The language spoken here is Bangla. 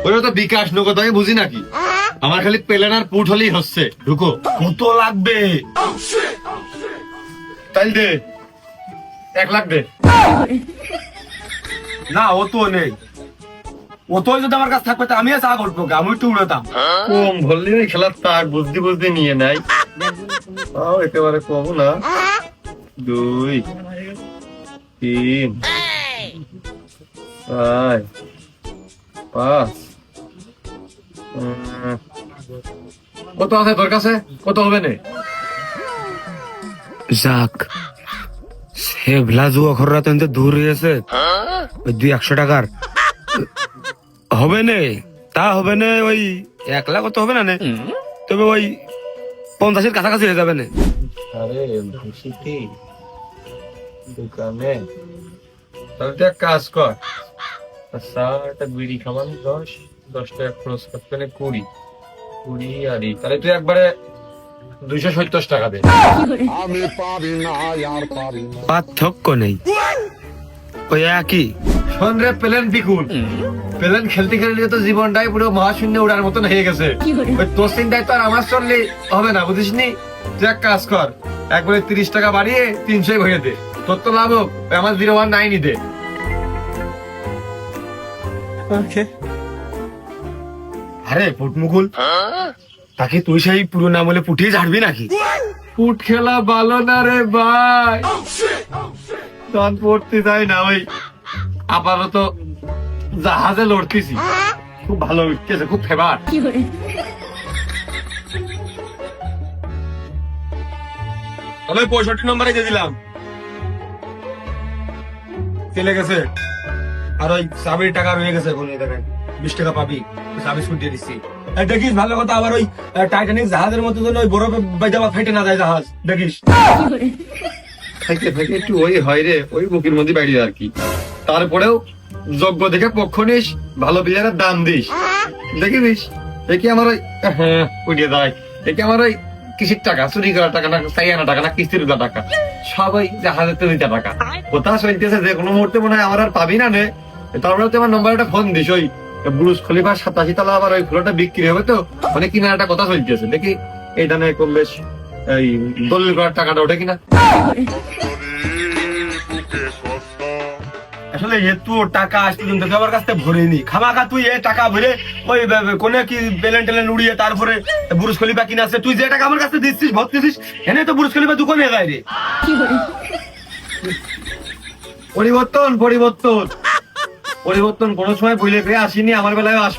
ওরা তো বিকাশ নগদ আমি বুঝি নাকি? আমার খালি প্লেন আর পুট হলেই হচ্ছে। ঢুকো। কত লাগবে? তাই দে 1 লাখ দে। না ও তো নেই, ও তো যদি আমার কাছে থাকবে আমি চা করবো, আমি একটু উড়াতাম। কম ভরলি খেলার তার বুঝতে বুঝতে নিয়ে নাই। একেবারে কম না। 2 3 4 5 কত আছে তোর কাছে? কত হবে না? যাক, সে ভ্লাজু অখররা তো দূর হয়েছে। ওই 200 টাকার হবে না, তা হবে না। ওই 1 লাখ তো হবে না, তবে ওই 50-এর কাছাকাছি হয়ে যাবে না। আরে খুশিতে দোকানে তাহলে তুই এক কাজ কর, আচ্ছা একটা বিড়ি খাওয়ানো 10 টাকা খরচ করতে না 20 আর তাহলে তুই একবারে 270 টাকা দে। পার্থক্য নেই, ওই একই। শোন রে প্লেন বিকুল, প্লেন খেলতে খেলতে তো জীবনটাই পুরো মহাশূন্য উড়ার মতন হয়ে গেছে। ওই তোর চিন্তায় তো আর আমার চললে হবে না, বুঝিস নি? তুই এক কাজ কর, একবারে 30 টাকা বাড়িয়ে 300 ভরে দে। তোর তো লাভ হোক, আমার 019 দে। আরে পুটমুকুল, তাকে তুই সেই পুরো নাম বলে পুটিয়ে ঝাড়বি নাকি? ফুট খেলা ভালো না রে ভাই, তখন পড়তে যাই না। ওই আপাতত জাহাজে লড়তেছি, খুব ভালো উঠতেছে, খুব ফেভার। আমি 65 নম্বরে দিয়ে দিলাম, চলে গেছে। আর ওই চাবির টাকা রয়ে গেছে, এখন 20 টাকা পাবি, চাবি ছুট দিয়ে দিচ্ছি। দেখিস ভালো কথা, আবার ওই টাইটানিক জাহাজের মতো যেন ওই বরফে বাইজাবা ফেটে না যায় জাহাজ, দেখিস। থেকে থেকে একটু ওই হয় রে, ওই বুকের মধ্যে বাইরে আর কি। তারপরেও যোগ্য দেখে পক্ষ নিস, ভালো প্লেয়ারের দাম দিস, দেখিস। দেখি আমার ওই উঠিয়ে দেয়, দেখি আমার ওই কিসির টাকা, চুরি করার টাকা না, চাই আনা টাকা না, কিস্তির টাকা, সবাই জাহাজের তো দিতে টাকা। কোথা শুনতেছে যে কোনো মুহূর্তে মনে হয় আমার আর পাবি না নে। তারপরে তুই আমার নম্বর একটা ফোন দিস, ওই ব্রুজ খলিফার 87 তলা আবার ওই ফ্লোরটা বিক্রি হবে তো, মানে কিনার একটা কথা চলতেছে। দেখি এইটা নিয়ে কম বেশ এই দলিল করার টাকাটা ওঠে কিনা। আসলে এত টাকা আজ পর্যন্ত কেউ আমার কাছ থেকে ভরেনি, খামাখা তুই এ টাকা ভরে ওই কোনে কি প্লেন টেলেন উড়িয়ে তারপরে বুরুজ খলিফা কিনে আসছে। তুই যে টাকা আমার কাছে দিচ্ছিস ভরতেছিস, এনে তো বুরুজ খলিফা দোকানে যায় রে। পরিবর্তন পরিবর্তন পরিবর্তন কোন সময় ভুলে পেয়ে আসিনি, আমার বেলায়